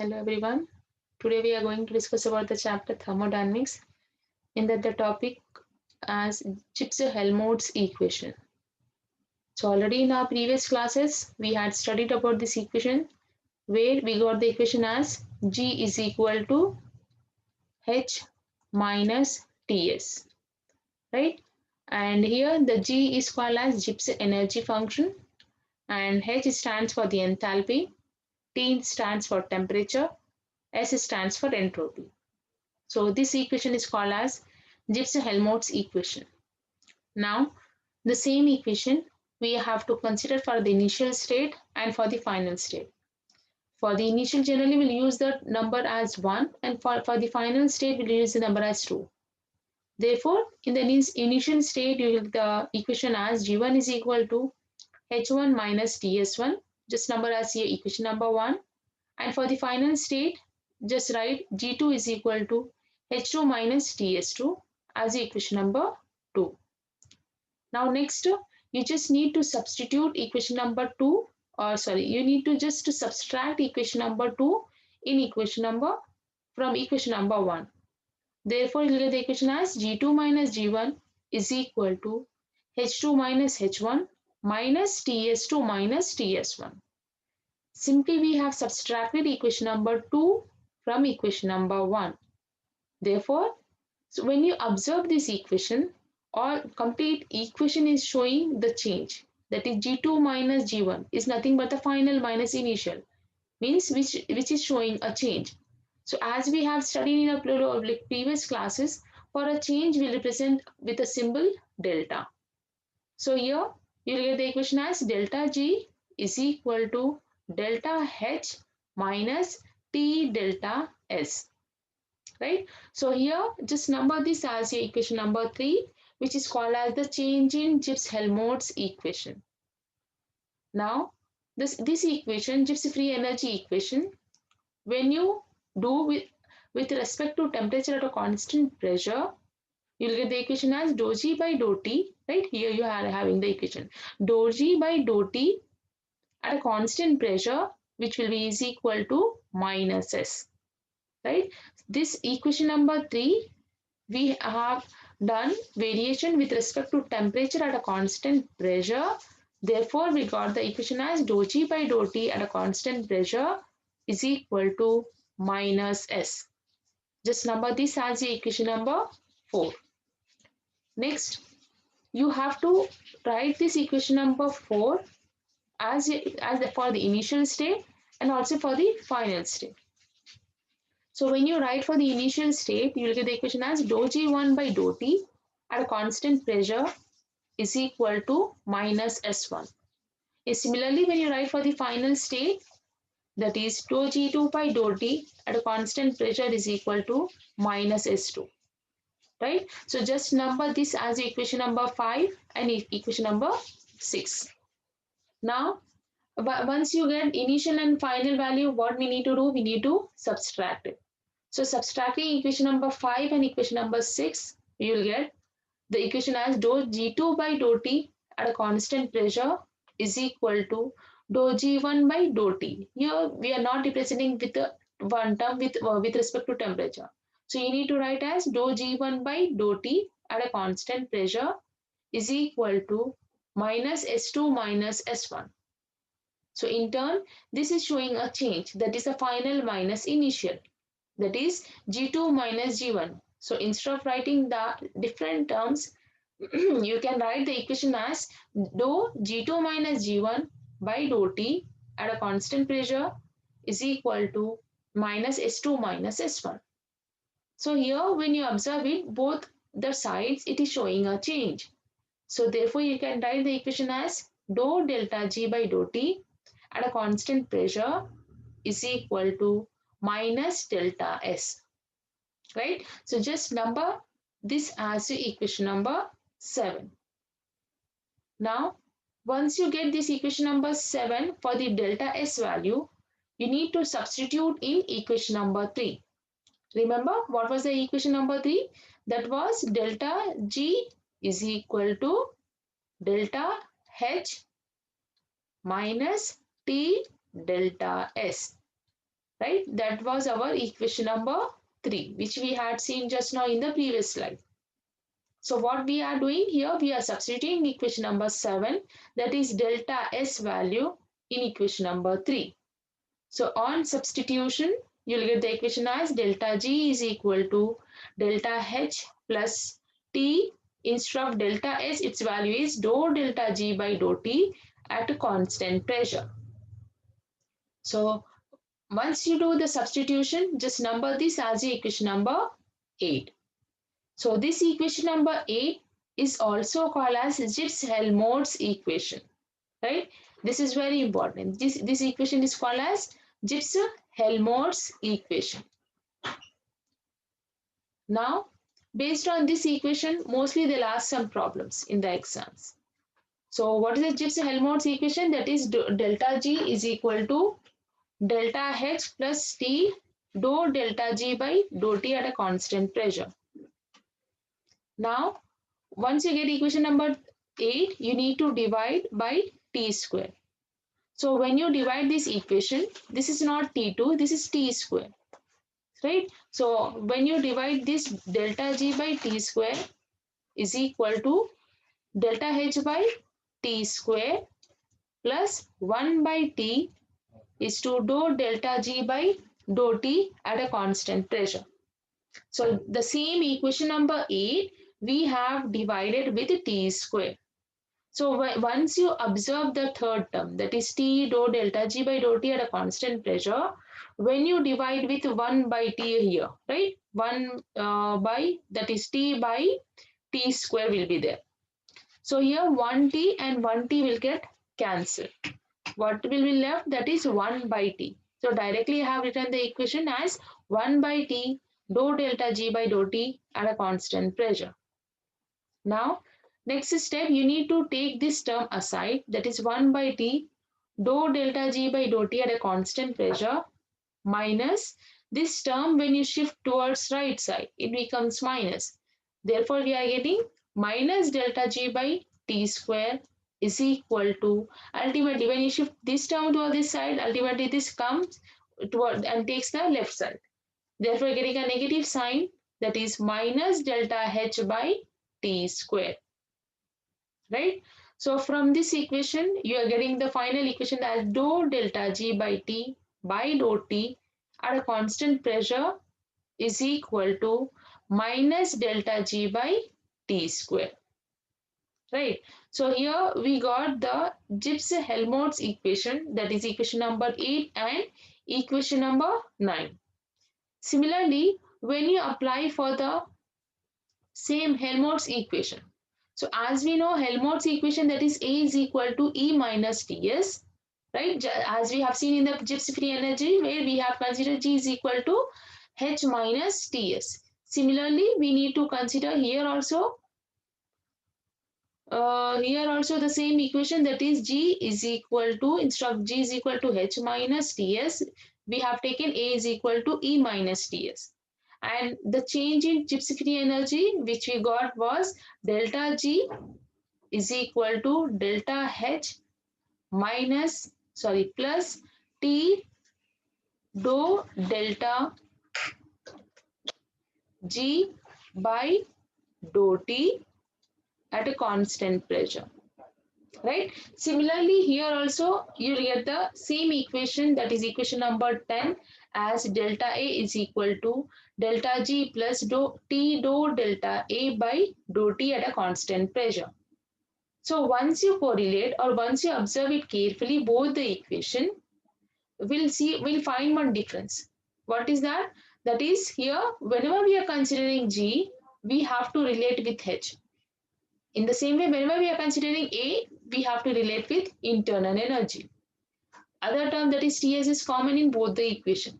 Hello everyone. Today we are going to discuss about the chapter thermodynamics in that the topic as Gibbs-Helmholtz equation. So already in our previous classes we had studied about this equation where we got the equation as G is equal to H minus Ts, right? And here the G is called as Gibbs energy function and H stands for the enthalpy, T stands for temperature, S stands for entropy. So this equation is called as Gibbs-Helmholtz equation. Now, the same equation we have to consider for the initial state and for the final state. For the initial, generally we'll use the number as 1 and for the final state we'll use the number as 2. Therefore, in the initial state, you have the equation as G1 is equal to H1 minus Ts1, just number as here equation number 1. And for the final state, just write G2 is equal to H2 minus Ts2 as equation number 2. Now next, you just need to substitute equation number 2 you need to just subtract equation number 2 in equation number from equation number 1. Therefore, you get the equation as G2 minus G1 is equal to H2 minus H1 minus Ts2 minus Ts1. Simply we have subtracted equation number 2 from equation number 1. Therefore, so when you observe this equation, or complete equation is showing the change. That is G2 minus G1 is nothing but the final minus initial, means which is showing a change. So as we have studied in our previous classes, for a change we represent with a symbol delta. So here you will get the equation as delta G is equal to delta H minus T delta S, right? So here just number this as your equation number 3, which is called as the change in Gibbs-Helmholtz equation. Now this equation, Gibbs free energy equation, when you do with respect to temperature at a constant pressure, you'll get the equation as dou G by dou T, right? Here you are having the equation dou G by dou T at a constant pressure, which will be is equal to minus S, right? This equation number 3, we have done variation with respect to temperature at a constant pressure. Therefore, we got the equation as dou G by dou T at a constant pressure is equal to minus S. Just number this as the equation number 4. Next, you have to write this equation number 4 as for the initial state and also for the final state. So when you write for the initial state, you will get the equation as dou G1 by dou T at a constant pressure is equal to minus S1. Similarly, when you write for the final state, that is dou G2 by dou T at a constant pressure is equal to minus S2. Right? So just number this as equation number 5 and equation number 6. Now, once you get initial and final value, what we need to do? We need to subtract it. So subtracting equation number 5 and equation number 6, you will get the equation as dou G2 by dou T at a constant pressure is equal to dou G1 by dou T. Here we are not representing with the one term with respect to temperature. So you need to write as dou G1 by dou T at a constant pressure is equal to minus S2 minus S1. So in turn, this is showing a change, that is a final minus initial, that is G2 minus G1. So instead of writing the different terms, you can write the equation as dou G2 minus G1 by dou T at a constant pressure is equal to minus S2 minus S1. So here when you observe it, both the sides, it is showing a change. So therefore you can write the equation as dou delta G by dou T at a constant pressure is equal to minus delta S, right? So just number this as the equation number 7. Now, once you get this equation number 7 for the delta S value, you need to substitute in equation number 3. Remember what was the equation number 3? That was delta G is equal to delta H minus T delta S, right? That was our equation number 3, which we had seen just now in the previous slide. So what we are doing here, we are substituting equation number 7, that is delta S value in equation number 3. So on substitution, you'll get the equation as delta G is equal to delta H plus T. Instead of delta S, its value is dou delta G by dou T at a constant pressure. So once you do the substitution, just number this as the equation number 8. So this equation number 8 is also called as Gibbs-Helmholtz equation, right? This is very important. This equation is called as Gibbs-Helmholtz equation. Now, based on this equation, mostly they'll ask some problems in the exams. So what is the Gibbs-Helmholtz equation? That is delta G is equal to delta H plus T dou delta G by dou T at a constant pressure. Now, once you get equation number 8, you need to divide by T square. So when you divide this equation, this is not T2, this is T square, right? So when you divide this delta G by T square is equal to delta H by T square plus 1 by T is to dou delta G by dou T at a constant pressure. So the same equation number 8 we have divided with T square. So once you observe the third term, that is T dou delta G by dou T at a constant pressure, when you divide with 1 by T here, right? 1 by, that is T by T square will be there. So here 1T and 1T will get cancelled. What will be left? That is 1 by T. So directly I have written the equation as 1 by T dou delta G by dou T at a constant pressure. Now, next step, you need to take this term aside, that is 1 by T dou delta G by dou T at a constant pressure minus this term. When you shift towards right side, it becomes minus. Therefore, we are getting minus delta G by T square is equal to, ultimately when you shift this term to this side, ultimately this comes toward and takes the left side. Therefore, getting a negative sign, that is minus delta H by T square, right? So from this equation, you are getting the final equation as dou delta G by T by dou T at a constant pressure is equal to minus delta G by T square, right? So here we got the Gibbs-Helmholtz equation, that is equation number 8 and equation number 9. Similarly, when you apply for the same Helmholtz equation, so as we know Helmholtz equation, that is A is equal to E minus Ts, right? As we have seen in the Gibbs free energy, where we have considered G is equal to H minus Ts. Similarly, we need to consider here also the same equation, that is G is equal to, instead of G is equal to H minus Ts, we have taken A is equal to E minus Ts. And the change in Gibbs free energy which we got was delta G is equal to delta H plus T dou delta G by dou T at a constant pressure, right? Similarly, here also you will get the same equation, that is equation number 10, as delta A is equal to delta G plus T dou delta A by dou T at a constant pressure. So once you correlate or once you observe it carefully, both the equation, we'll find one difference. What is that? That is, here whenever we are considering G, we have to relate with H. In the same way, whenever we are considering A, we have to relate with internal energy. Other term, that is Ts, is common in both the equation.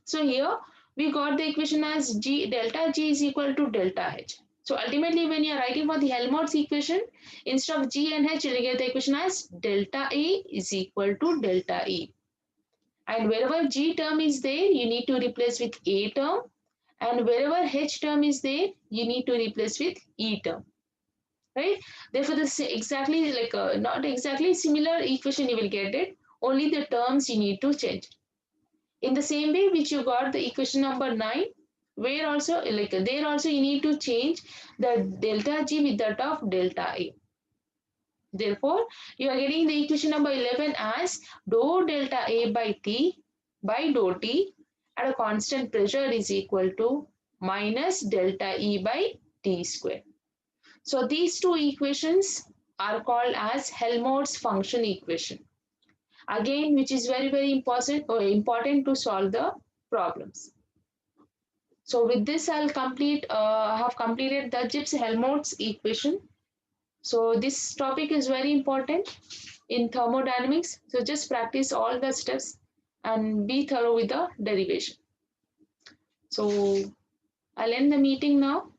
So here we got the equation as delta G is equal to delta H. So ultimately, when you are writing for the Helmholtz equation, instead of G and H, you will get the equation as delta A is equal to delta E. And wherever G term is there, you need to replace with A term. And wherever H term is there, you need to replace with E term. Right? Therefore, this exactly like not exactly similar equation you will get it. Only the terms you need to change. In the same way which you got the equation number 9, where also like there also you need to change the delta G with that of delta A. Therefore, you are getting the equation number 11 as dou delta A by T by dou T at a constant pressure is equal to minus delta E by T square. So these two equations are called as Helmholtz function equation. Again, which is very important to solve the problems. So with this, I have completed the Gibbs-Helmholtz equation. So this topic is very important in thermodynamics. So just practice all the steps and be thorough with the derivation. So I'll end the meeting now.